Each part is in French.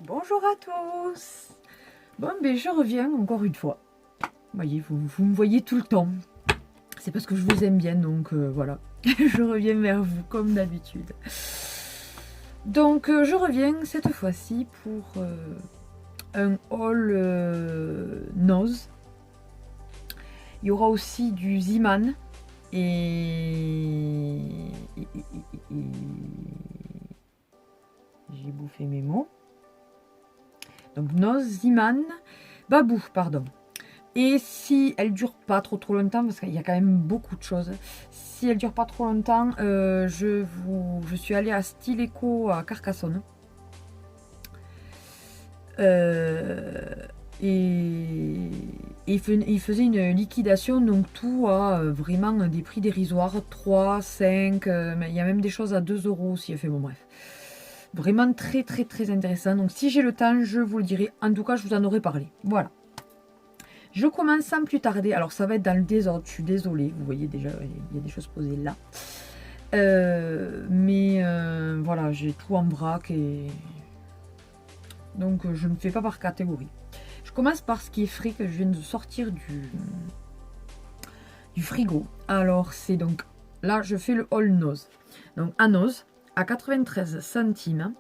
Bonjour à tous. Bon, ben je reviens encore une fois. Vous voyez, vous me voyez tout le temps. C'est parce que je vous aime bien, donc voilà. Je reviens vers vous comme d'habitude. Donc je reviens cette fois-ci pour un haul nose. Il y aura aussi du Ziman et j'ai bouffé mes mots. Donc Noz, Ziman, Babou, pardon. Et si elle dure pas trop longtemps, parce qu'il y a quand même beaucoup de choses, si elle dure pas trop longtemps, je suis allée à Styleco à Carcassonne. Et il faisait une liquidation, donc tout a vraiment des prix dérisoires, 3, 5, mais il y a même des choses à 2 euros aussi, enfin bon bref. Vraiment très intéressant, donc si j'ai le temps, je vous le dirai, en tout cas je vous en aurai parlé, voilà. Je commence sans plus tarder, alors ça va être dans le désordre, je suis désolée, vous voyez déjà, il y a des choses posées là. Voilà, j'ai tout en vrac et... Donc je ne fais pas par catégorie. Je commence par ce qui est frais, que je viens de sortir du frigo. Alors c'est donc, là je fais le all nose. Donc à nose, à 93 centimes.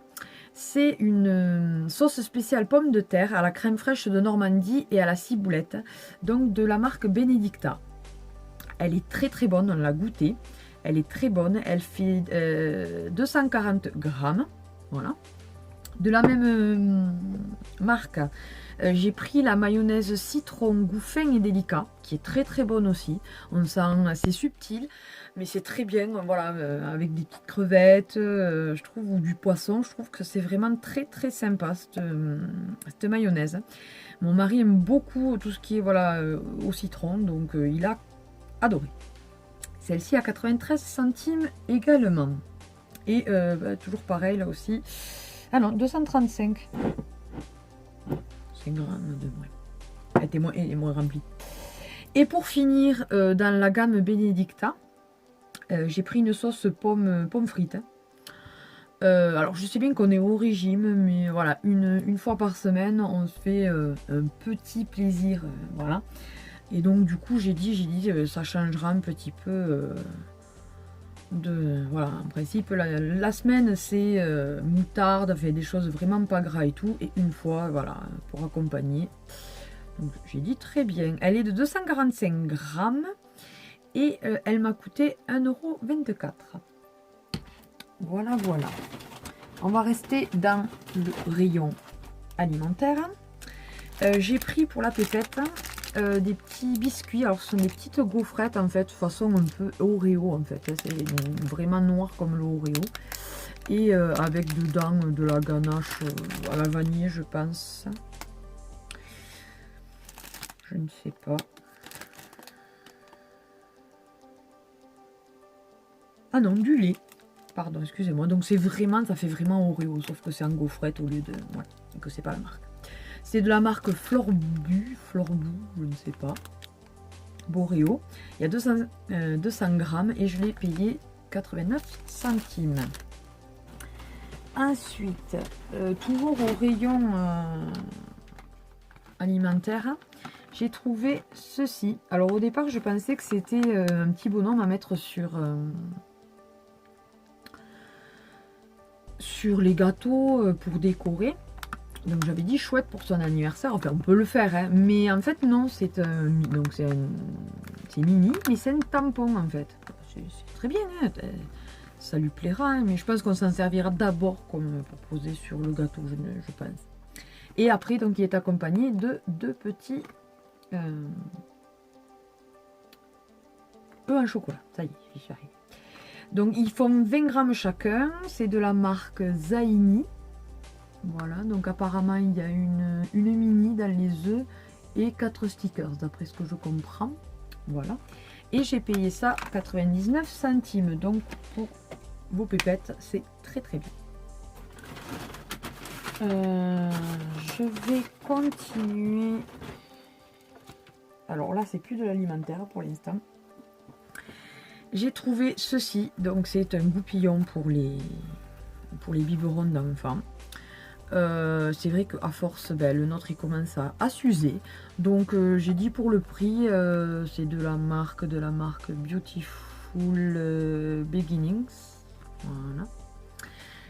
C'est une sauce spéciale pomme de terre à la crème fraîche de Normandie et à la ciboulette. Donc de la marque Benedicta. Elle est très bonne, on l'a goûtée. Elle est très bonne, elle fait 240 grammes. Voilà. De la même marque, j'ai pris la mayonnaise citron goût fin et délicat, qui est très bonne aussi. On sent assez subtil, mais c'est très bien, voilà, avec des petites crevettes, je trouve, ou du poisson. Je trouve que c'est vraiment très sympa, cette mayonnaise. Mon mari aime beaucoup tout ce qui est voilà, au citron, donc il a adoré. Celle-ci à 93 centimes également. Et toujours pareil, là aussi. Ah non, 235. C'est grammes de moins. Elle est moins remplie. Et pour finir, dans la gamme Benedicta, j'ai pris une sauce pomme frites. Alors je sais bien qu'on est au régime, mais voilà, une fois par semaine, on se fait un petit plaisir, voilà. Et donc du coup, j'ai dit, ça changera un petit peu. Voilà, en principe la semaine c'est moutarde, fait des choses vraiment pas gras et tout, et une fois voilà pour accompagner. Donc j'ai dit très bien, elle est de 245 grammes et elle m'a coûté 1,24 €. Voilà. On va rester dans le rayon alimentaire. J'ai pris pour la pépette des petits biscuits. Alors ce sont des petites gaufrettes en fait, façon un peu Oreo en fait. C'est vraiment noir comme le Oreo. Et avec dedans de la ganache à la vanille, je pense. Je ne sais pas. Ah non, du lait. Pardon, excusez-moi. Donc c'est vraiment, ça fait vraiment Oreo, sauf que c'est en gaufrette au lieu de... Voilà, et que c'est pas la marque. C'est de la marque Florbu, je ne sais pas. Boreo. Il y a 200 grammes et je l'ai payé 89 centimes. Ensuite, toujours au rayon alimentaire, j'ai trouvé ceci. Alors au départ, je pensais que c'était un petit bonhomme à mettre sur les gâteaux pour décorer. Donc j'avais dit chouette pour son anniversaire, enfin on peut le faire, hein. Mais en fait non, c'est mini, mais c'est un tampon en fait. C'est très bien, hein. Ça lui plaira, hein. Mais je pense qu'on s'en servira d'abord comme pour poser sur le gâteau, je pense. Et après, donc il est accompagné de deux petits œufs en chocolat. Ça y est, j'y suis arrivée. Donc ils font 20 grammes chacun, c'est de la marque Zaini. Voilà, donc apparemment il y a une mini dans les œufs et 4 stickers d'après ce que je comprends. Voilà. Et j'ai payé ça 99 centimes. Donc pour vos pépettes, c'est très bien. Je vais continuer. Alors là, c'est plus de l'alimentaire pour l'instant. J'ai trouvé ceci. Donc c'est un goupillon pour les biberons d'enfants. C'est vrai qu'à force, ben, le nôtre il commence à s'user. Donc j'ai dit pour le prix, c'est de la marque Beautiful Beginnings. Voilà.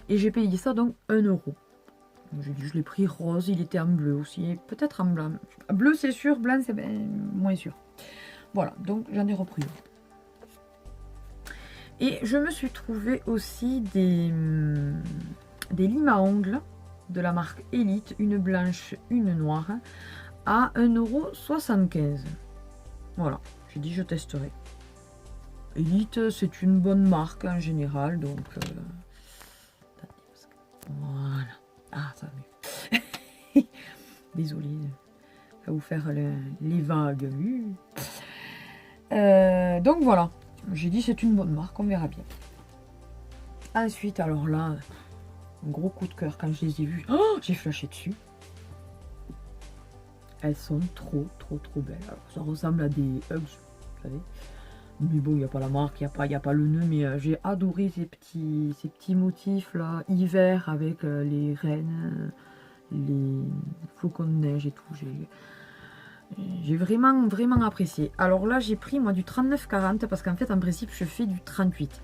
Et j'ai payé ça donc 1 euro. J'ai dit je l'ai pris rose, il était en bleu aussi, peut-être en blanc. Bleu c'est sûr, blanc c'est ben, moins sûr. Voilà, donc j'en ai repris un. Et je me suis trouvé aussi des limes à ongles de la marque Elite, une blanche, une noire, à 1,75 €. Voilà, j'ai dit je testerai. Elite, c'est une bonne marque en général, donc voilà. Ah, ça va mieux. Désolée, ça va vous faire les vagues. Donc voilà, j'ai dit c'est une bonne marque, on verra bien. Ensuite, alors là, un gros coup de cœur quand je les ai vus. Oh, j'ai flashé dessus. Elles sont trop belles. Alors, ça ressemble à des Hugs, vous savez. Mais bon, il n'y a pas la marque, il n'y a pas le nœud. Mais j'ai adoré ces petits motifs là, hiver avec les rennes, les flocons de neige et tout. J'ai vraiment apprécié. Alors là, j'ai pris moi du 39,40 parce qu'en fait, en principe, je fais du 38.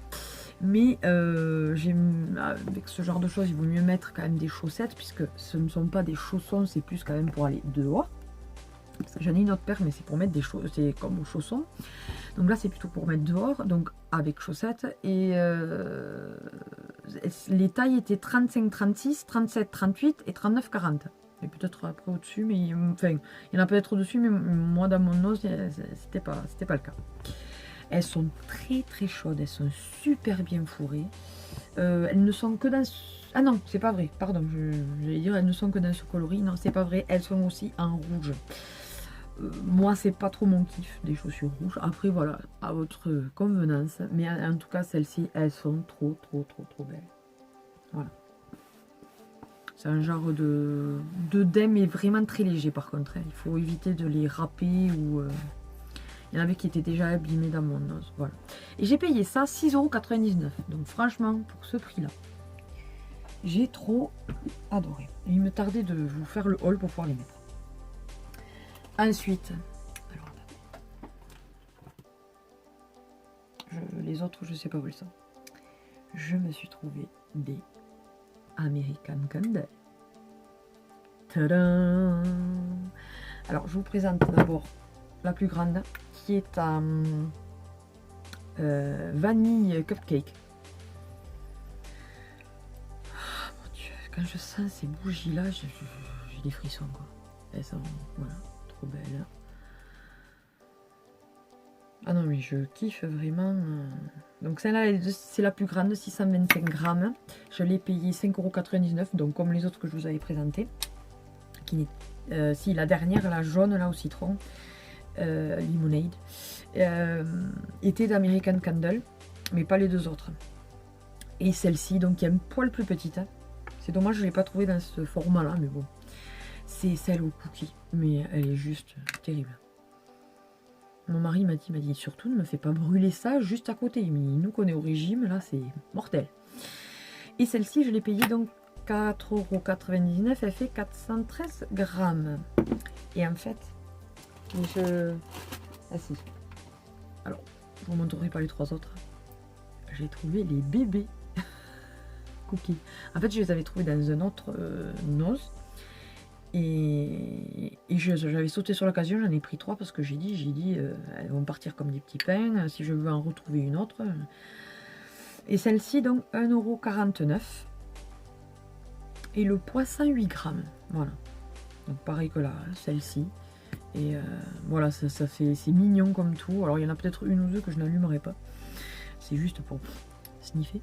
Mais avec ce genre de choses, il vaut mieux mettre quand même des chaussettes puisque ce ne sont pas des chaussons, c'est plus quand même pour aller dehors. J'en ai une autre paire, mais c'est pour mettre des chaussettes, c'est comme aux chaussons. Donc là, c'est plutôt pour mettre dehors, donc avec chaussettes. Et les tailles étaient 35, 36, 37, 38 et 39, 40. Et peut-être après au-dessus, mais enfin, il y en a peut-être au-dessus, mais moi dans mon os, c'était pas le cas. Elles sont très chaudes, elles sont super bien fourrées. Elles ne sont que dans... Ah non, c'est pas vrai, pardon, j'allais dire elles ne sont que dans ce coloris. Non, c'est pas vrai, elles sont aussi en rouge. Moi, c'est pas trop mon kiff des chaussures rouges. Après, voilà, à votre convenance. Mais en tout cas, celles-ci, elles sont trop belles. Voilà. C'est un genre de dème, mais vraiment très léger par contre. Il faut éviter de les râper ou... Il y en avait qui étaient déjà abîmés dans mon os. Voilà. Et j'ai payé ça 6,99 €. Donc franchement, pour ce prix-là, j'ai trop adoré. Et il me tardait de vous faire le haul pour pouvoir les mettre. Ensuite, alors, les autres, je sais pas où ils sont. Je me suis trouvé des American Candle. Tadam! Alors, je vous présente d'abord la plus grande, qui est en vanille cupcake. Oh, mon Dieu, quand je sens ces bougies là, j'ai des frissons quoi. Elles sont voilà, trop belles. Ah non mais je kiffe vraiment. Donc celle-là c'est la plus grande, 625 grammes. Je l'ai payé 5,99 €, donc comme les autres que je vous avais présenté. Si la dernière, la jaune là au citron. Lemonade était d'American Candle, mais pas les deux autres. Et celle-ci, donc, qui est un poil plus petite. C'est dommage, je ne l'ai pas trouvée dans ce format-là, mais bon. C'est celle au cookie, mais elle est juste terrible. Mon mari m'a dit, surtout ne me fais pas brûler ça juste à côté. Mais nous qu'on est au régime, là, c'est mortel. Et celle-ci, je l'ai payée donc 4,99 €. Elle fait 413 grammes. Et en fait, ah si. Alors, je vous montrerai pas les trois autres. J'ai trouvé les bébés cookies. En fait, je les avais trouvés dans un autre nose. Et j'avais sauté sur l'occasion, j'en ai pris 3 parce que j'ai dit elles vont partir comme des petits pains si je veux en retrouver une autre. Et celle-ci, donc 1,49 €. Et le poids 108 grammes. Voilà. Donc pareil que là, celle-ci. Et voilà, ça fait, c'est mignon comme tout. Alors il y en a peut-être une ou deux que je n'allumerai pas. C'est juste pour sniffer.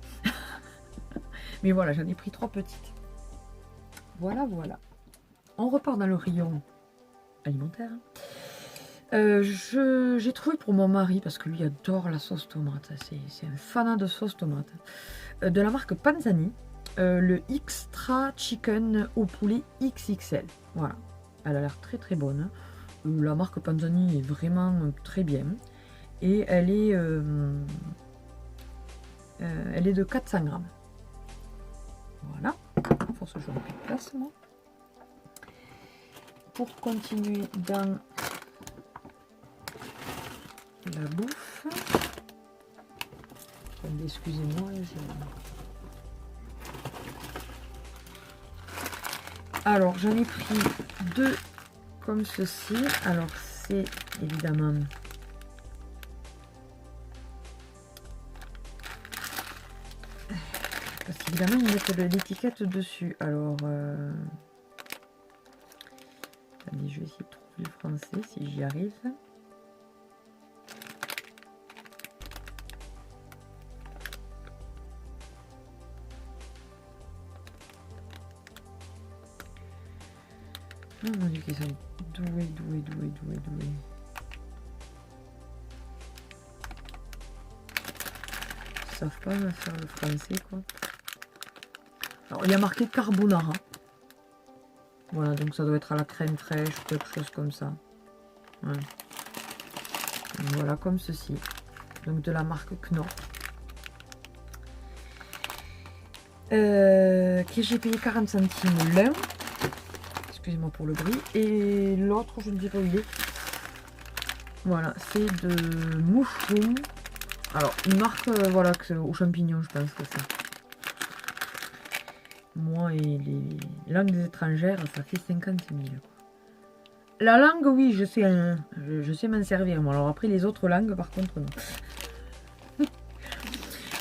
Mais voilà, j'en ai pris 3 petites. Voilà. On repart dans le rayon alimentaire. J'ai trouvé pour mon mari, parce que lui adore la sauce tomate. C'est un fanat de sauce tomate. De la marque Panzani. Le Extra Chicken au poulet XXL. Voilà. Elle a l'air très bonne. La marque Panzani est vraiment très bien. Et elle est de 400 grammes. Voilà. Force que je remplis. place, moi. Pour continuer dans la bouffe. Excusez-moi. Alors, j'en ai pris 2 comme ceci. Alors, c'est évidemment... Parce qu'évidemment, ils mettent l'étiquette dessus. Alors... Allez, je vais essayer de trouver le français si j'y arrive. Oh mon dieu, qu'ils sont doués. Ils savent pas me faire le français, quoi. Alors, il y a marqué carbonara. Voilà, donc ça doit être à la crème fraîche ou quelque chose comme ça. Ouais. Voilà, comme ceci. Donc de la marque Knorr. Que j'ai payé 40 centimes l'un. Excusez-moi pour le bruit. Et l'autre, je ne sais pas où il est. Voilà, c'est de Mushroom. Alors, une marque, voilà, aux champignons, je pense que c'est. Moi et les langues étrangères, ça fait 50 000. La langue, oui, je sais m'en servir. Moi. Alors après, les autres langues, par contre, non.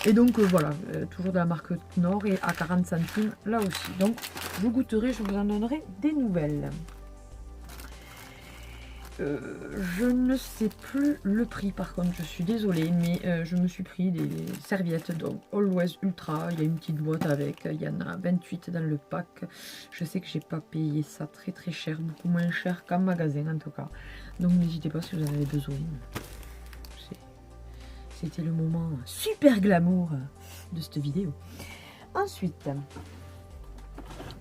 Et donc, voilà, toujours de la marque Knorr et à 40 centimes, là aussi. Donc, je goûterai, je vous en donnerai des nouvelles. Je ne sais plus le prix, par contre, je suis désolée, mais je me suis pris des serviettes, donc Always Ultra, il y a une petite boîte avec, il y en a 28 dans le pack. Je sais que j'ai pas payé ça très très cher, beaucoup moins cher qu'en magasin en tout cas. Donc n'hésitez pas si vous en avez besoin. C'était le moment super glamour de cette vidéo. Ensuite,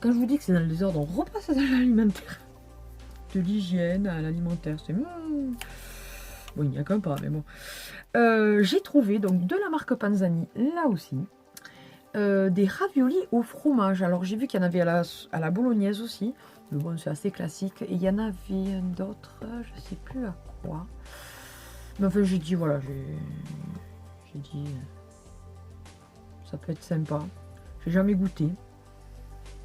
quand je vous dis que c'est dans le désordre, on repasse dans l'alimentaire. De l'hygiène à l'alimentaire, c'est... Bon, il n'y a qu'un pas, mais bon. J'ai trouvé, donc, de la marque Panzani, là aussi, des raviolis au fromage. Alors, j'ai vu qu'il y en avait à la bolognaise aussi. Mais bon, c'est assez classique. Et il y en avait d'autres, je sais plus à quoi. Mais enfin, j'ai dit, voilà, j'ai dit... ça peut être sympa. J'ai jamais goûté.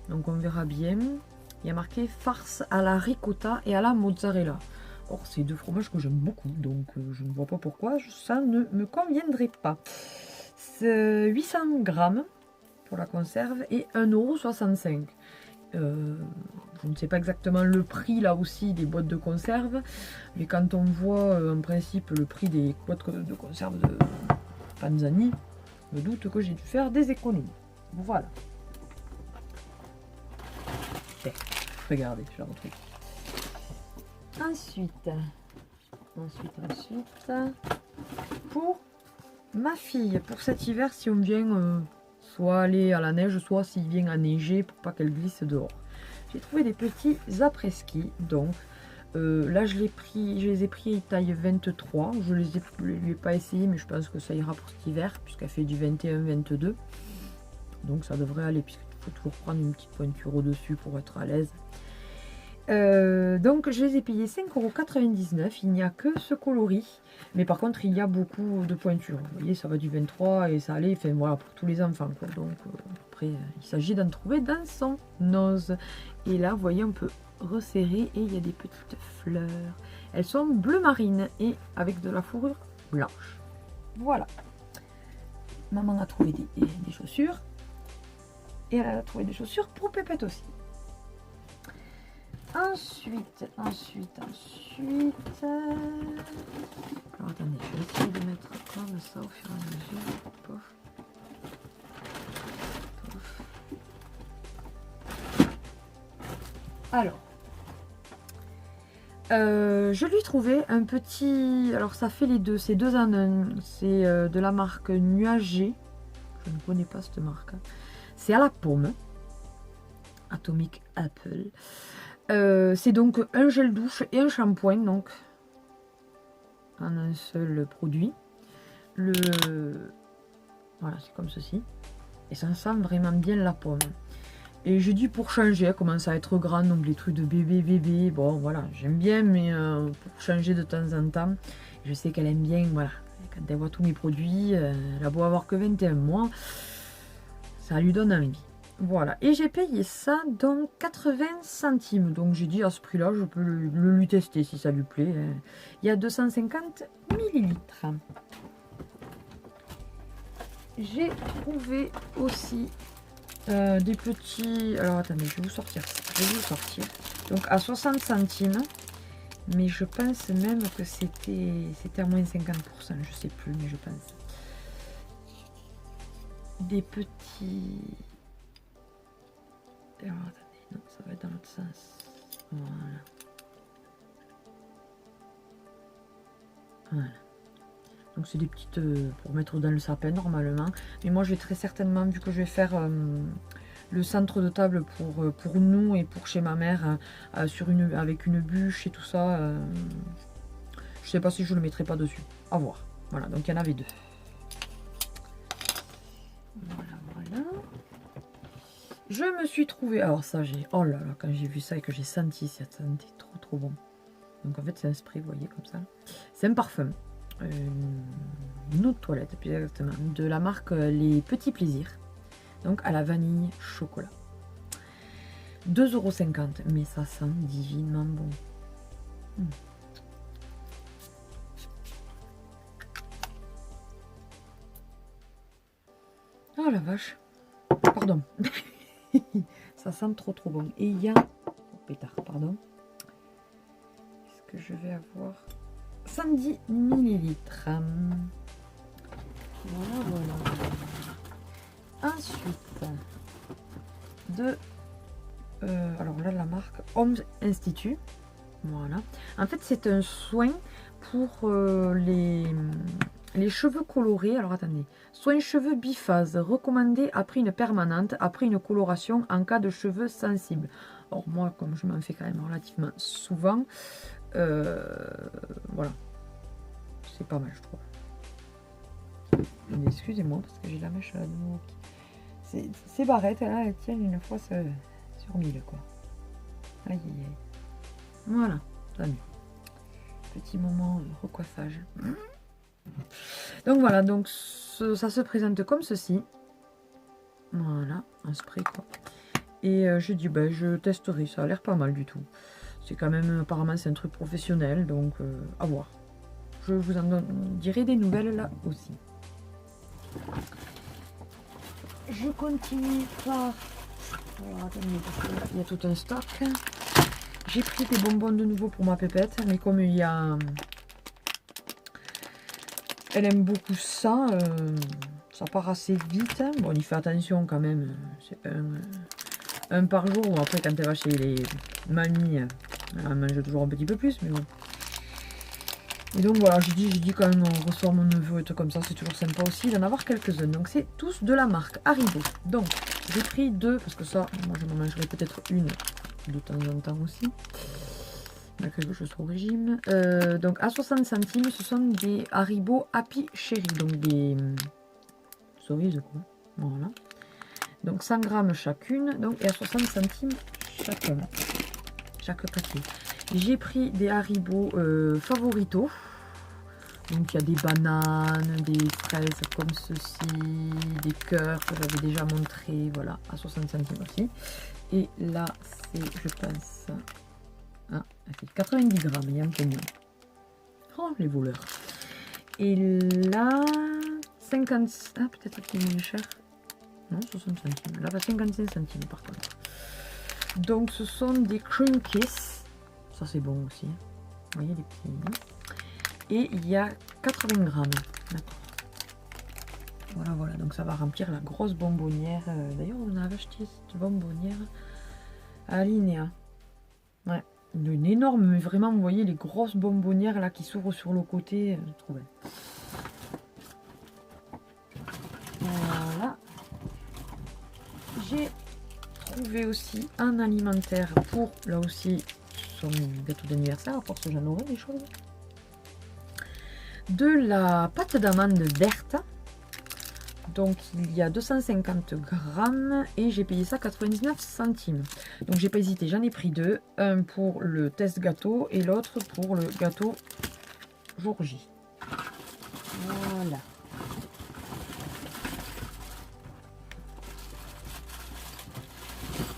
Donc, on verra bien. Il y a marqué farce à la ricotta et à la mozzarella. Or, c'est 2 fromages que j'aime beaucoup, donc je ne vois pas pourquoi ça ne me conviendrait pas. C'est 800 grammes pour la conserve et 1,65 €. Je ne sais pas exactement le prix là aussi des boîtes de conserve, mais quand on voit en principe le prix des boîtes de conserve de Panzani, je me doute que j'ai dû faire des économies. Voilà. Regardez, je la retrouve. Ensuite, pour ma fille, pour cet hiver, si on vient soit aller à la neige, soit s'il vient à neiger pour pas qu'elle glisse dehors. J'ai trouvé des petits après-ski, donc là je les ai pris taille 23. Je les lui ai pas essayé, mais je pense que ça ira pour cet hiver, puisqu'elle fait du 21-22. Donc ça devrait aller, puisqu'il faut toujours prendre une petite pointure au-dessus pour être à l'aise. Donc je les ai payés 5,99 €. Il n'y a que ce coloris, mais par contre il y a beaucoup de pointures. Vous voyez, ça va du 23 et ça allait, enfin voilà, pour tous les enfants quoi. Donc après il s'agit d'en trouver dans son nose. Et là vous voyez, on peut resserrer et il y a des petites fleurs. Elles sont bleu marine et avec de la fourrure blanche. Voilà. Maman a trouvé des chaussures et elle a trouvé des chaussures pour Pépette aussi. Ensuite. Alors attendez, je vais essayer de mettre comme ça au fur et à mesure. Pof. Alors, je lui trouvais un petit... Alors ça fait les deux, c'est 2 en 1. C'est de la marque Nuagé. Je ne connais pas cette marque. C'est à la pomme. Atomic Apple. C'est donc un gel douche et un shampoing, donc en un seul produit. Voilà, c'est comme ceci. Et ça sent vraiment bien la pomme. Et j'ai dit pour changer, elle commence à être grande, donc les trucs de bébé, bon voilà, j'aime bien, mais pour changer de temps en temps, je sais qu'elle aime bien, voilà, quand elle voit tous mes produits, elle a beau avoir que 21 mois, ça lui donne envie. Voilà, et j'ai payé ça donc 80 centimes, donc j'ai dit à ce prix-là, je peux le lui tester si ça lui plaît. Il y a 250 millilitres. J'ai trouvé aussi des petits... Alors attendez, je vais vous sortir ça. Je vais vous sortir. Donc à 60 centimes. Mais je pense même que c'était à moins 50%. Je sais plus, mais je pense. Des petits... Alors attendez, non, ça va être dans l'autre sens. Voilà. Voilà. Donc c'est des petites pour mettre dans le sapin normalement. Mais moi je vais très certainement, vu que je vais faire le centre de table pour nous et pour chez ma mère, avec une bûche et tout ça, je sais pas si je le mettrai pas dessus. À voir. Voilà, donc il y en avait deux. Voilà. Je me suis trouvée... Alors ça, oh là là, quand j'ai vu ça et que j'ai senti, ça sentait trop bon. Donc en fait c'est un spray, vous voyez, comme ça. C'est un parfum. Une eau de toilette, plus exactement, de la marque Les Petits Plaisirs, donc à la vanille chocolat. 2,50 €, mais ça sent divinement bon. Oh la vache, pardon. Ça sent trop bon. Et il y a, oh, pétard, pardon, est-ce que je vais avoir 110 millilitres. Voilà. Ensuite, alors là, la marque Homme Institut. Voilà. En fait, c'est un soin pour les cheveux colorés. Alors, attendez. Soin cheveux biphase, recommandé après une permanente, après une coloration en cas de cheveux sensibles. Or, moi, comme je m'en fais quand même relativement souvent, voilà. C'est pas mal, je trouve. Excusez-moi, parce que j'ai la mèche à nouveau. Ces barrettes, là, elles tiennent une fois sur 1000, quoi. Aïe, aïe, aïe. Voilà, ça mieux. Petit moment recoiffage. Donc voilà, donc ça se présente comme ceci. Voilà, un spray, quoi. Et je dis, ben, je testerai, ça a l'air pas mal du tout. C'est quand même, apparemment, c'est un truc professionnel, donc à voir. Je vous en dirai des nouvelles là aussi. Je continue par... Alors, attendez, parce qu'il y a tout un stock. J'ai pris des bonbons de nouveau pour ma pépette, mais comme il y a... Elle aime beaucoup ça, ça part assez vite. Bon, on y fait attention quand même, c'est un par jour. Bon, après, quand elle va chez les mamies, elle mange toujours un petit peu plus, mais bon. Et donc voilà, j'ai dit quand même, on reçoit mon neveu et tout comme ça, c'est toujours sympa aussi d'en avoir quelques-uns. Donc c'est tous de la marque Haribo. Donc j'ai pris deux, parce que ça, moi je m'en mangerai peut-être une de temps en temps aussi, malgré que je sois au régime. Donc à 60 centimes, ce sont des Haribo Happy Cherry, donc des cerises quoi. Voilà. Donc 100 grammes chacune, donc et à 60 centimes chaque paquet. J'ai pris des Haribo Favorito. Donc il y a des bananes, des fraises comme ceci, des cœurs que j'avais déjà montré, voilà, à 60 centimes aussi. Et là, c'est, je pense, ah, elle fait 90 grammes, il y a un peu moins. Oh, les voleurs. Et là, 50, ah, peut-être qu'il est moins cher. Non, 60 centimes. Là, 55 centimes par contre. Donc ce sont des cream kiss. Ça c'est bon aussi. Vous voyez les petits. Et il y a 80 grammes. D'accord. Voilà. Donc ça va remplir la grosse bonbonnière. D'ailleurs, on a acheté cette bonbonnière à Linéa. Ouais. Une énorme, mais vraiment, vous voyez les grosses bonbonnières là qui s'ouvrent sur le côté. Je trouve. Voilà. J'ai trouvé aussi un alimentaire pour, là aussi, son gâteau d'anniversaire. À force, j'en aurai des choses. De la pâte d'amande verte. Donc il y a 250 grammes et j'ai payé ça 99 centimes. Donc j'ai pas hésité, j'en ai pris deux. Un pour le test gâteau et l'autre pour le gâteau jour J. Voilà.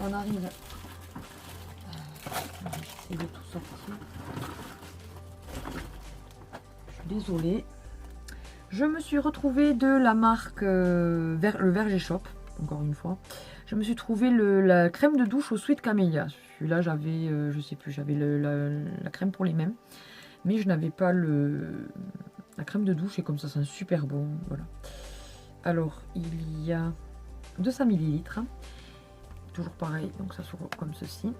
On arrive. J'essaie de tout sortir. Je suis désolée. Je me suis retrouvée de la marque le Verger Shop, encore une fois. Je me suis trouvé la crème de douche au Sweet Camellia. Celui-là, j'avais, je sais plus, j'avais la crème pour les mêmes. Mais je n'avais pas la crème de douche et comme ça, c'est super bon. Voilà. Alors, il y a 200 ml. Toujours pareil, donc ça s'ouvre comme ceci.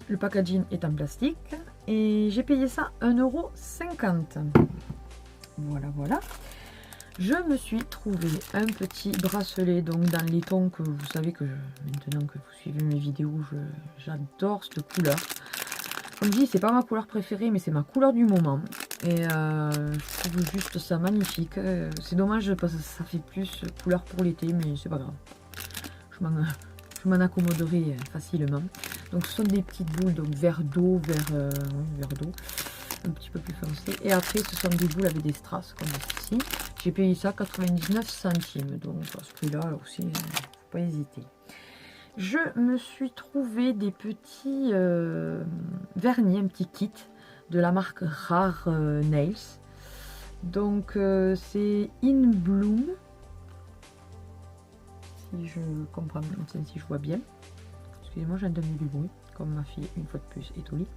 Le packaging est en plastique et j'ai payé ça 1,50 €. Voilà, voilà. Je me suis trouvé un petit bracelet donc dans les tons que vous savez que maintenant que vous suivez mes vidéos, j'adore cette couleur. Comme je dis, c'est pas ma couleur préférée, mais c'est ma couleur du moment. Et je trouve juste ça magnifique. C'est dommage parce que ça fait plus couleur pour l'été, mais c'est pas grave. Je m'en accommoderai facilement. Donc ce sont des petites boules, donc vert d'eau, vert d'eau, un petit peu plus foncé. Et après ce sont des boules avec des strass comme ceci. J'ai payé ça 99 centimes. Donc à ce prix-là aussi, faut pas hésiter. Je me suis trouvé des petits vernis, un petit kit de la marque Rare Nails. Donc c'est In Bloom. Si je comprends, si je vois bien. Excusez-moi, j'ai entendu du bruit, comme ma fille, une fois de plus, est au lit.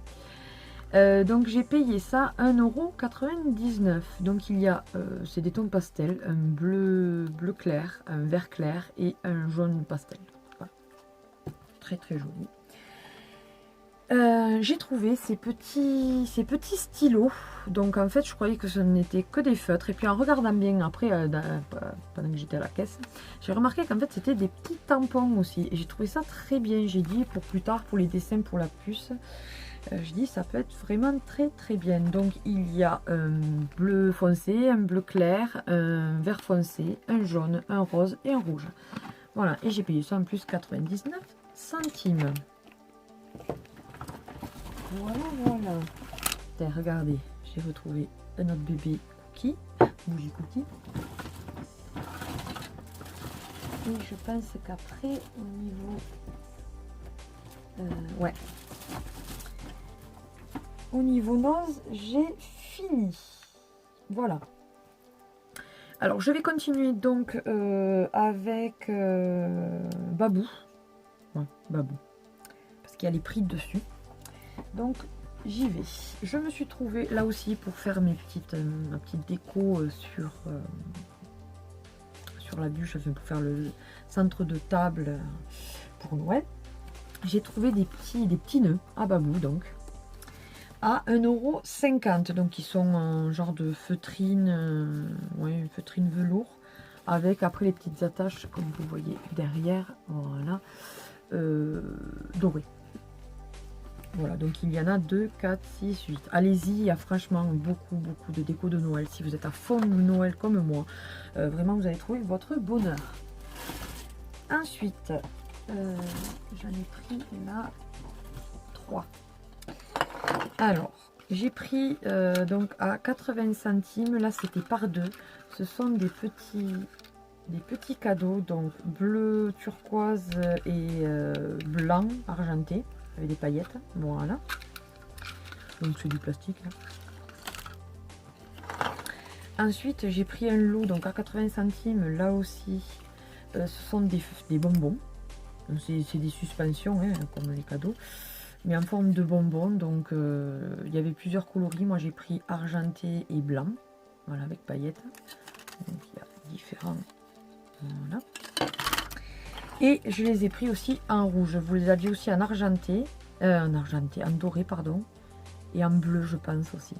Donc j'ai payé ça 1,99 €. Donc il y a, c'est des tons pastel, un bleu clair, un vert clair et un jaune pastel. Voilà. Très très joli. J'ai trouvé ces petits stylos. Donc en fait je croyais que ce n'était que des feutres. Et puis en regardant bien après, pendant que j'étais à la caisse, j'ai remarqué qu'en fait c'était des petits tampons aussi. Et j'ai trouvé ça très bien. J'ai dit pour plus tard, pour les dessins, pour la puce, je dis ça peut être vraiment très très bien. Donc il y a un bleu foncé, un bleu clair, un vert foncé, un jaune, un rose et un rouge. Voilà, et j'ai payé ça en plus 99 centimes. Voilà, voilà. Tiens, regardez, j'ai retrouvé un autre bébé cookie, bougie cookie. Et je pense qu'après, au niveau... ouais. Au niveau nose, j'ai fini. Voilà. Alors, je vais continuer donc avec Babou. Ouais, Babou. Parce qu'il y a les prix dessus. Donc j'y vais. Je me suis trouvée là aussi pour faire ma petite déco sur la bûche, enfin, pour faire le centre de table pour Noël. J'ai trouvé des petits nœuds à Babou, donc à 1,50 €. Donc ils sont en genre de feutrine, ouais, feutrine velours, avec après les petites attaches comme vous voyez derrière, voilà, dorées. Voilà, donc il y en a 2, 4, 6, 8. Allez-y, il y a franchement beaucoup de déco de Noël. Si vous êtes à fond de Noël comme moi, vraiment vous allez trouver votre bonheur. Ensuite, j'en ai pris là 3. Alors, j'ai pris donc à 80 centimes, là c'était par 2. Ce sont des petits cadeaux, donc bleu turquoise et blanc argenté. Avec des paillettes, voilà. Donc c'est du plastique. Hein. Ensuite, j'ai pris un lot, donc à 80 centimes, là aussi. Ce sont des bonbons. C'est des suspensions, hein, comme les cadeaux. Mais en forme de bonbons. Donc il y avait plusieurs coloris. Moi j'ai pris argenté et blanc. Voilà, avec paillettes. Donc il y a différents. Voilà. Et je les ai pris aussi en rouge. Vous les aviez aussi en argenté, en doré, pardon. Et en bleu, je pense aussi.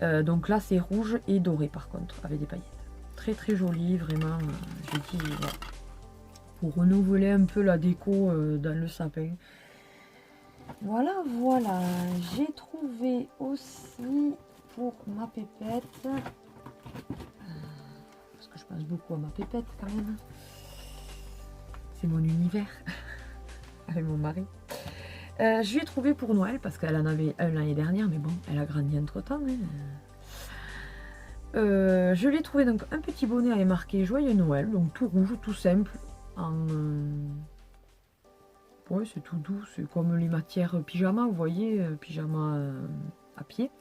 Donc là, c'est rouge et doré, par contre, avec des paillettes. Très, très joli, vraiment. J'ai dit, voilà, pour renouveler un peu la déco dans le sapin. Voilà, voilà. J'ai trouvé aussi, pour ma pépette... parce je pense beaucoup à ma pépette quand même. C'est mon univers avec mon mari. Je l'ai trouvé pour Noël parce qu'elle en avait un l'année dernière, mais bon, elle a grandi entre temps. Hein. Je l'ai trouvé donc un petit bonnet avec marqué Joyeux Noël, donc tout rouge, tout simple. Ouais, c'est tout doux, c'est comme les matières pyjama, vous voyez, pyjama à pied.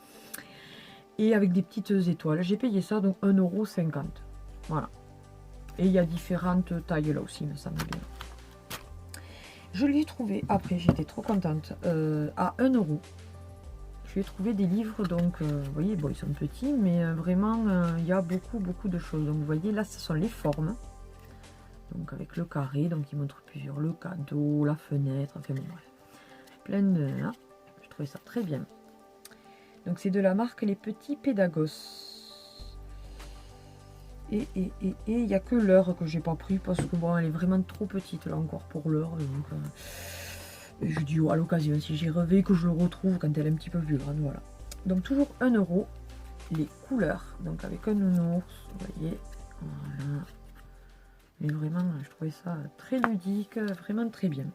Et avec des petites étoiles. J'ai payé ça donc 1,50 €. Voilà. Et il y a différentes tailles là aussi, me semble bien. Je l'ai trouvé, après j'étais trop contente, à 1 €. Je lui ai trouvé des livres, donc vous voyez, bon ils sont petits, mais vraiment il y a beaucoup de choses. Donc vous voyez là ce sont les formes. Donc avec le carré, donc il montre plusieurs, le cadeau, la fenêtre, enfin bon bref. Plein de... Hein, je trouvais ça très bien. Donc c'est de la marque Les Petits Pédagos. Et il n'y a que l'heure que j'ai pas pris parce que bon elle est vraiment trop petite là encore pour l'heure. Donc je dis à l'occasion si j'y revais que je le retrouve quand elle est un petit peu plus grande. Voilà. Donc toujours 1 €. Les couleurs, donc avec un nounours, vous voyez. Voilà. Mais vraiment je trouvais ça très ludique, vraiment très bien.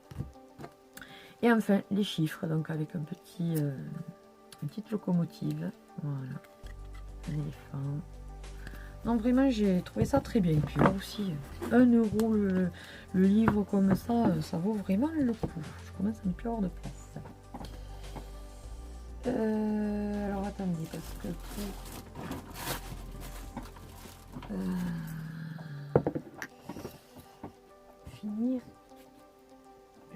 Et enfin les chiffres, donc avec un petit, une petite locomotive. Voilà. Un éléphant. Non, vraiment, j'ai trouvé ça très bien. Et puis là aussi, 1 € le livre comme ça vaut vraiment le coup. Je commence à ne plus avoir de place. Alors attendez, parce que pour finir,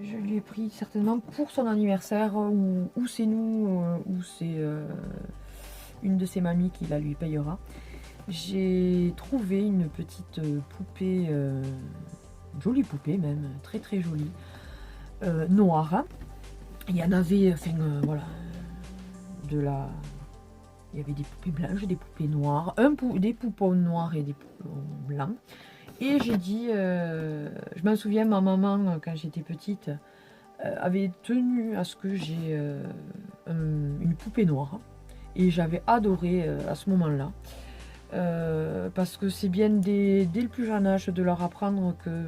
je lui ai pris certainement pour son anniversaire, ou c'est nous, ou c'est une de ses mamies qui la lui payera. J'ai trouvé une petite poupée, jolie poupée même, très jolie, noire. Il y en avait, enfin voilà, il y avait des poupées blanches, des poupées noires, des poupons noirs et des poupons blancs. Et j'ai dit, je m'en souviens, ma maman, quand j'étais petite, avait tenu à ce que j'ai une poupée noire. Et j'avais adoré à ce moment-là. Parce que c'est bien dès le plus jeune âge de leur apprendre que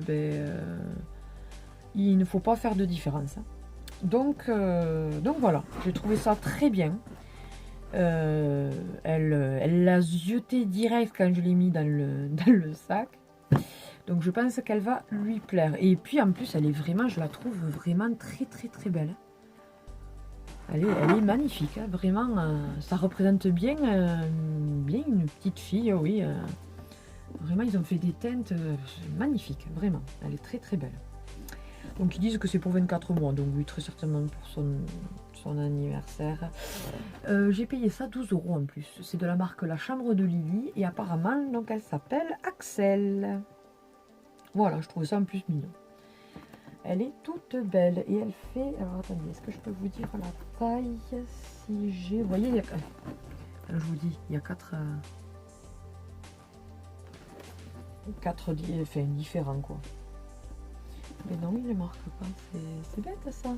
il ne faut pas faire de différence. Donc voilà, j'ai trouvé ça très bien. Elle l'a zioté direct quand je l'ai mis dans le sac. Donc je pense qu'elle va lui plaire. Et puis en plus, elle est vraiment, je la trouve vraiment très belle. Elle est magnifique, hein. Vraiment, ça représente bien une petite fille, oui. Vraiment, ils ont fait des teintes magnifiques, vraiment. Elle est très belle. Donc ils disent que c'est pour 24 mois, donc oui, très certainement pour son anniversaire. J'ai payé ça 12 € en plus. C'est de la marque La Chambre de Lily, et apparemment, donc elle s'appelle Axel. Voilà, je trouve ça en plus mignon. Elle est toute belle et elle fait... Alors attendez, est-ce que je peux vous dire la taille si j'ai... Vous voyez, je vous dis, il y a 4 différents quoi. Mais non, il ne marque pas. C'est bête ça.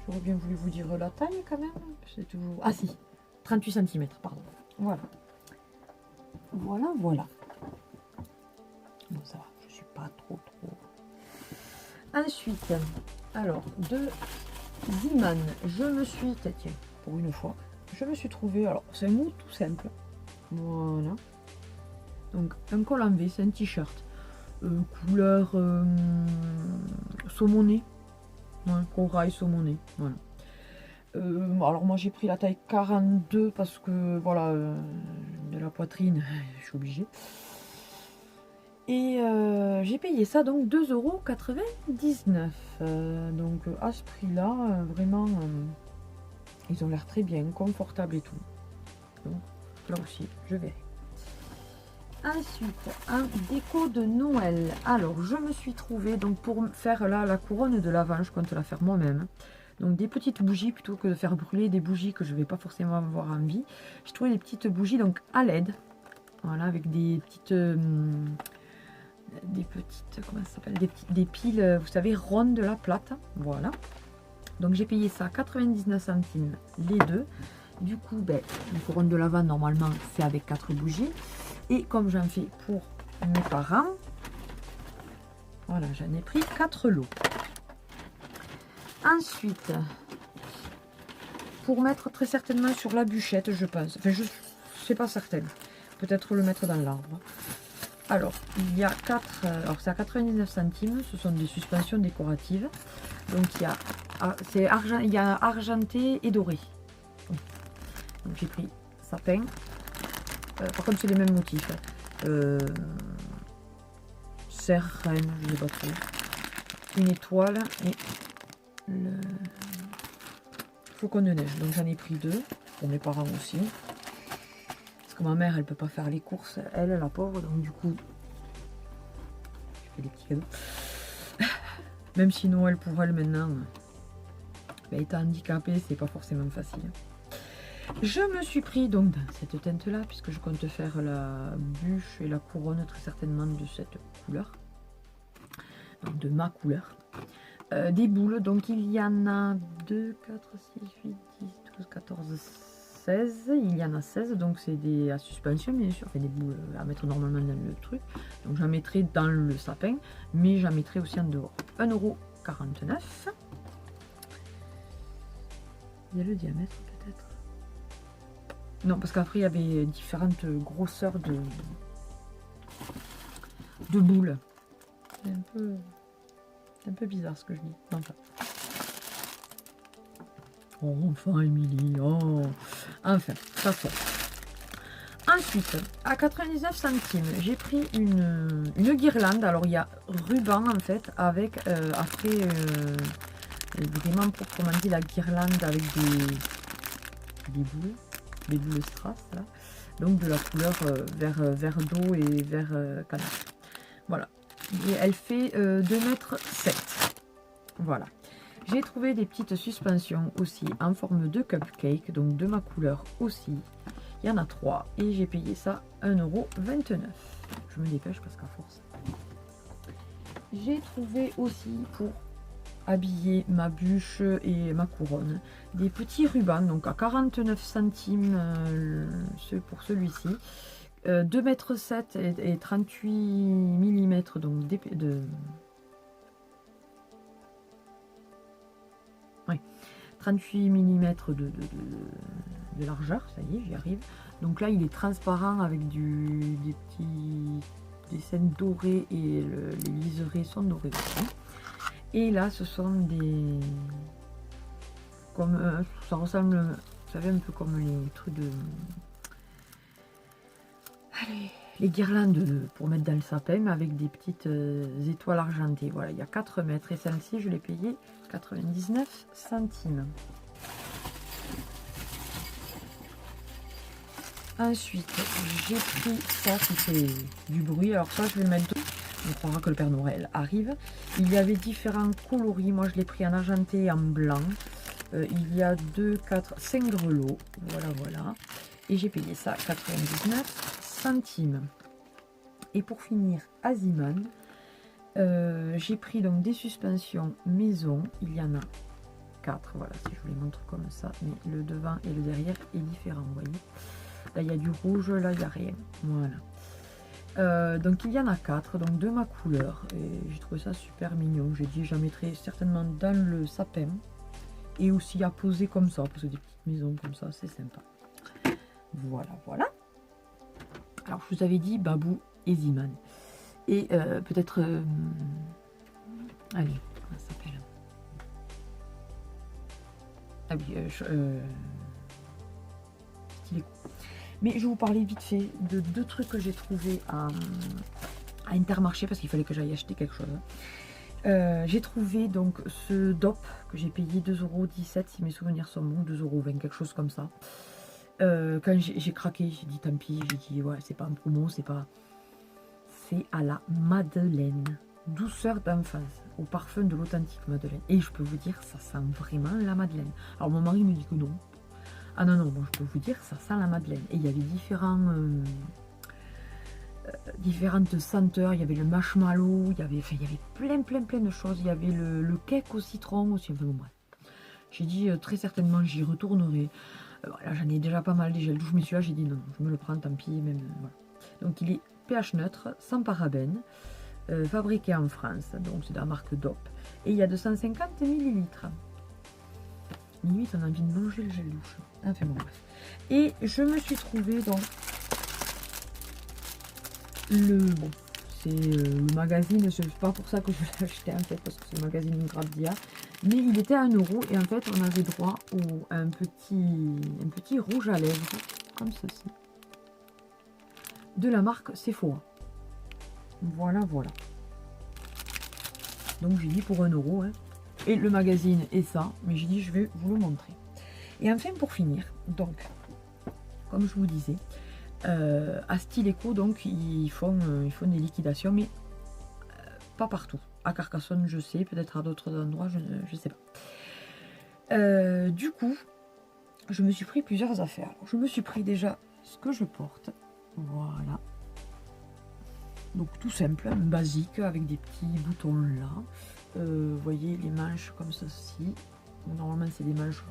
J'aurais bien voulu vous dire la taille quand même. C'est toujours... Ah si, 38 cm, pardon. Voilà. Voilà. Bon, ça va, je suis pas trop... Ensuite, alors, de Ziman, je me suis... Tiens, pour une fois, je me suis trouvé... Alors, c'est un mot tout simple. Voilà. Donc, un col en V, c'est un t-shirt. Couleur saumonée. Ouais, corail saumonée. Voilà. Alors, moi, j'ai pris la taille 42 parce que, voilà, de la poitrine, je suis obligée. Et j'ai payé ça donc 2,99 €. Donc à ce prix-là, vraiment, ils ont l'air très bien, confortables et tout. Donc là aussi, je verrai. Ensuite, un déco de Noël. Alors, je me suis trouvée, donc pour faire là la couronne de l'Avent, je compte la faire moi-même. Donc des petites bougies plutôt que de faire brûler des bougies que je ne vais pas forcément avoir envie. J'ai trouvé des petites bougies donc à LED. Voilà, avec des petites... comment ça s'appelle, des piles, vous savez, rondes de la plate. Voilà. Donc j'ai payé ça 99 centimes les deux. Du coup, une couronne de l'Avent, normalement, c'est avec 4 bougies. Et comme j'en fais pour mes parents. Voilà, j'en ai pris 4 lots. Ensuite, pour mettre très certainement sur la bûchette, je pense. Enfin, je ne suis pas certaine. Peut-être le mettre dans l'arbre. Alors, il y a 4... Alors, c'est à 99 centimes. Ce sont des suspensions décoratives. Donc, il y a argenté et doré. Donc, j'ai pris sapin. Par contre, c'est les mêmes motifs. Cerf, reine, je ne sais pas trop. Une étoile et le faucon de neige. Donc, j'en ai pris 2. Pour mes parents aussi. Parce que ma mère, elle peut pas faire les courses. Elle, la pauvre. Donc, du coup, je fais des petits cadeaux. Même si Noël pour elle maintenant, étant handicapée, c'est pas forcément facile. Je me suis pris donc dans cette teinte là, puisque je compte faire la bûche et la couronne très certainement de cette couleur, donc de ma couleur. Des boules, donc il y en a 2, 4, 6, 8, 10, 12, 14, 16, il y en a 16, donc c'est des à suspension bien sûr, enfin des boules à mettre normalement dans le truc, donc j'en mettrai dans le sapin, mais j'en mettrai aussi en dehors. 1,49 €. Il y a le diamètre peut-être. Non, parce qu'après il y avait différentes grosseurs de boules. C'est un peu bizarre ce que je dis. Enfin. Oh, enfin, Émilie. Oh. Enfin, ça fait. Ensuite, à 99 centimes, j'ai pris une guirlande. Alors, il y a ruban en fait, avec après vraiment proprement dit la guirlande avec des boules strass là. Donc de la couleur vert d'eau et vert canard. Voilà. Et elle fait 2,7 m. Voilà. J'ai trouvé des petites suspensions aussi en forme de cupcake, donc de ma couleur aussi. Il y en a 3 et j'ai payé ça 1,29 €. Je me dépêche parce qu'à force. J'ai trouvé aussi pour habiller ma bûche et ma couronne des petits rubans, donc à 49 centimes pour celui-ci. 2,7 m et 38 mm donc de 38 mm de largeur, ça y est, j'y arrive. Donc là, il est transparent avec des scènes dorées et les liserés sont dorés aussi. Et là, ce sont des... comme ça ressemble, vous savez, un peu comme les trucs de... Allez, les guirlandes pour mettre dans le sapin, mais avec des petites étoiles argentées. Voilà, il y a 4 mètres et celle-ci, je l'ai payée 99 centimes. Ensuite, j'ai pris ça qui fait du bruit. Alors ça, je vais le mettre dedans. On croira que le Père Noël arrive. Il y avait différents coloris. Moi, je l'ai pris en argenté et en blanc. Il y a 2, 4, 5 grelots. Voilà, voilà. Et j'ai payé ça 99 centimes. Et pour finir, Aziman, j'ai pris donc des suspensions maison. Il y en a 4. Voilà, si je vous les montre comme ça. Mais le devant et le derrière est différent, vous voyez. Là, il y a du rouge, là, il n'y a rien. Voilà. Donc, il y en a 4, donc de ma couleur. Et j'ai trouvé ça super mignon. J'ai dit, j'en mettrai certainement dans le sapin. Et aussi à poser comme ça, parce que des petites maisons comme ça, c'est sympa. Voilà, voilà. Alors, je vous avais dit Babou et Ziman. Et peut-être... allez, comment ça s'appelle? Ah oui, stylé. Mais je vais vous parler vite fait de 2 trucs que j'ai trouvé à Intermarché, parce qu'il fallait que j'aille acheter quelque chose. J'ai trouvé donc ce DOP que j'ai payé 2,17 € si mes souvenirs sont bons, 2,20 €, quelque chose comme ça. Quand j'ai craqué, j'ai dit tant pis, j'ai dit ouais, c'est pas un promo, c'est pas... C'est à la Madeleine. Douceur d'enfance, au parfum de l'authentique Madeleine. Et je peux vous dire, ça sent vraiment la Madeleine. Alors mon mari me dit que non. Ah non, non, bon, je peux vous dire, ça sent la Madeleine. Et il y avait différentes senteurs. Il y avait le marshmallow, il y avait plein de choses. Il y avait le cake au citron aussi. Enfin bon, bref. J'ai dit très certainement, j'y retournerai. Voilà, j'en ai déjà pas mal des gels douche, mais celui-là, j'ai dit non, je me le prends, tant pis. Même, voilà. Donc il est pH neutre, sans parabènes, fabriqué en France, donc c'est de la marque DOP, et il y a 250 millilitres. Limite on a envie de manger le gel douche. Enfin bon bref. Et je me suis trouvé donc c'est le magazine, je sais pas pour ça que je l'ai acheté en fait, parce que c'est le magazine Grazia, mais il était à 1 € et en fait on avait droit à un petit rouge à lèvres, comme ceci, de la marque Sephora. Voilà, voilà. Donc j'ai dit pour 1 €, hein. Et le magazine est ça, mais j'ai dit je vais vous le montrer. Et enfin pour finir, donc, comme je vous disais, à Style Eco, donc ils font des liquidations, mais pas partout. À Carcassonne, je sais, peut-être à d'autres endroits, je ne sais pas. Du coup, je me suis pris plusieurs affaires. Je me suis pris déjà ce que je porte. Voilà. Donc tout simple, hein, basique, avec des petits boutons là. Vous voyez les manches comme ceci. Normalement c'est des manches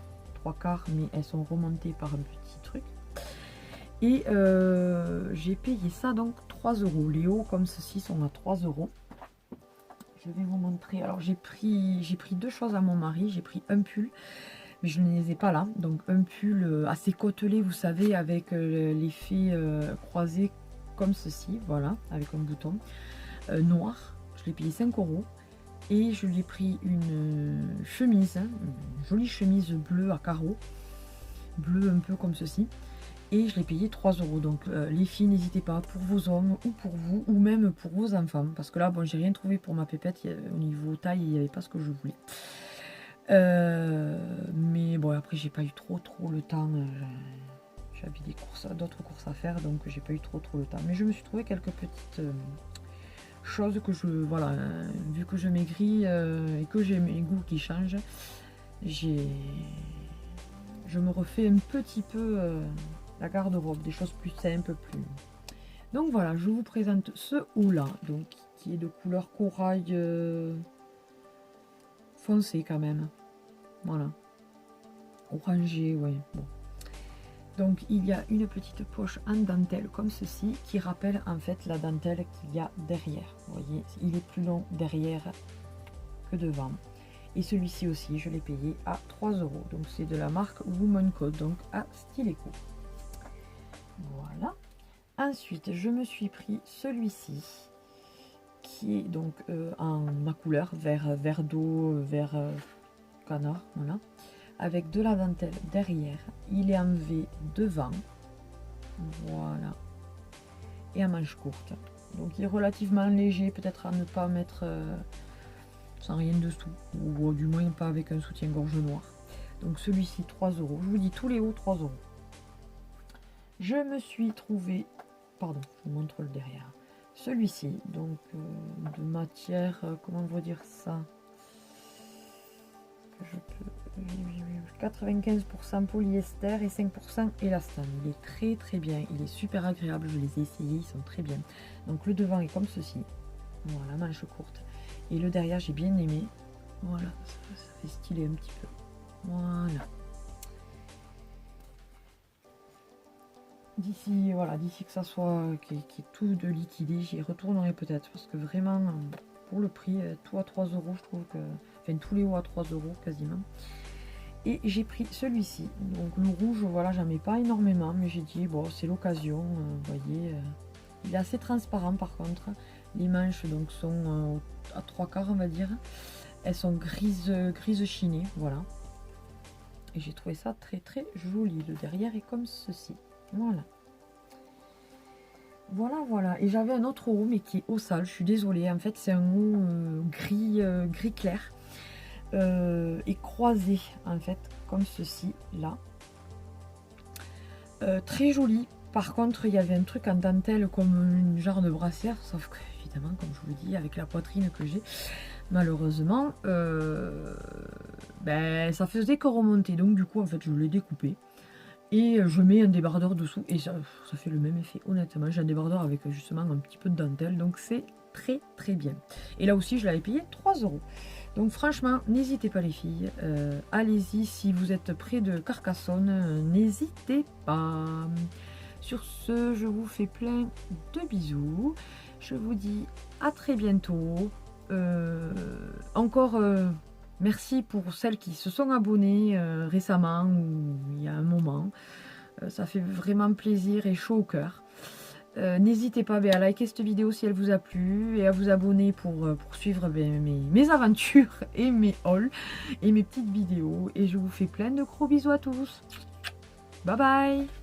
3/4, mais elles sont remontées par un petit truc. Et j'ai payé ça donc 3 €. Les hauts comme ceci sont à 3 €. Je vais vous montrer. Alors j'ai pris 2 choses à mon mari. J'ai pris un pull, mais je ne les ai pas là. Donc un pull assez côtelé, vous savez, avec l'effet croisé comme ceci. Voilà, avec un bouton noir. Je l'ai payé 5 €. Et je lui ai pris une chemise, hein, une jolie chemise bleue à carreaux. Bleu un peu comme ceci. Et je l'ai payé 3 €. Donc les filles, n'hésitez pas, pour vos hommes ou pour vous, ou même pour vos enfants. Parce que là, bon, j'ai rien trouvé pour ma pépette. Au niveau taille, il n'y avait pas ce que je voulais. Mais bon, après, j'ai pas eu trop le temps. J'avais d'autres courses à faire, donc j'ai pas eu trop le temps. Mais je me suis trouvé quelques petites choses que voilà, vu que je maigris et que j'ai mes goûts qui changent, je me refais un petit peu la garde-robe, des choses plus simples, plus. Donc voilà, je vous présente ce haut là, donc qui est de couleur corail foncé quand même. Voilà, orangé, ouais. Bon. Donc il y a une petite poche en dentelle comme ceci qui rappelle en fait la dentelle qu'il y a derrière. Vous voyez, il est plus long derrière que devant. Et celui-ci aussi, je l'ai payé à 3 €. Donc c'est de la marque Woman Code, donc à Style Eco. Voilà. Ensuite, je me suis pris celui-ci qui est donc en ma couleur, vert d'eau, vert canard, voilà. Avec de la dentelle derrière. Il est en V devant. Voilà. Et à manche courte. Donc il est relativement léger, peut-être à ne pas mettre sans rien dessous. Ou du moins pas avec un soutien-gorge noir. Donc celui-ci 3 €. Je vous dis tous les hauts 3 €. Je me suis trouvé, pardon, je vous montre le derrière. Celui-ci, donc de matière, comment vous dire ça, je peux, 95% polyester et 5% élastane. Il est très bien, il est super agréable, je les ai essayés, ils sont très bien. Donc le devant est comme ceci, voilà, manche courte, et le derrière j'ai bien aimé, voilà, ça fait stylé un petit peu, voilà. D'ici, voilà, d'ici que ça soit, qui est tout de liquidé, j'y retournerai peut-être, parce que vraiment, pour le prix, tout à 3 €, je trouve que, enfin tous les hauts à 3 € quasiment. Et j'ai pris celui-ci, donc le rouge, voilà, j'en mets pas énormément, mais j'ai dit, bon, c'est l'occasion, vous voyez, il est assez transparent par contre, les manches donc sont à 3/4 on va dire, elles sont grises chinées, voilà, et j'ai trouvé ça très joli, le derrière est comme ceci, voilà. Voilà, et j'avais un autre haut, mais qui est haut sale, je suis désolée, en fait c'est un haut gris clair, et croisé en fait comme ceci là, très joli. Par contre il y avait un truc en dentelle comme une genre de brassière, sauf que évidemment comme je vous dis avec la poitrine que j'ai malheureusement ben, ça faisait que remonter, donc du coup en fait je l'ai découpé et je mets un débardeur dessous et ça fait le même effet. Honnêtement j'ai un débardeur avec justement un petit peu de dentelle, donc c'est très bien. Et là aussi je l'avais payé 3 €. Donc franchement, n'hésitez pas les filles, allez-y si vous êtes près de Carcassonne, n'hésitez pas. Sur ce, je vous fais plein de bisous. Je vous dis à très bientôt. Encore merci pour celles qui se sont abonnées récemment ou il y a un moment. Ça fait vraiment plaisir et chaud au cœur. N'hésitez pas à liker cette vidéo si elle vous a plu et à vous abonner pour suivre mes aventures et mes hauls et mes petites vidéos. Et je vous fais plein de gros bisous à tous. Bye bye!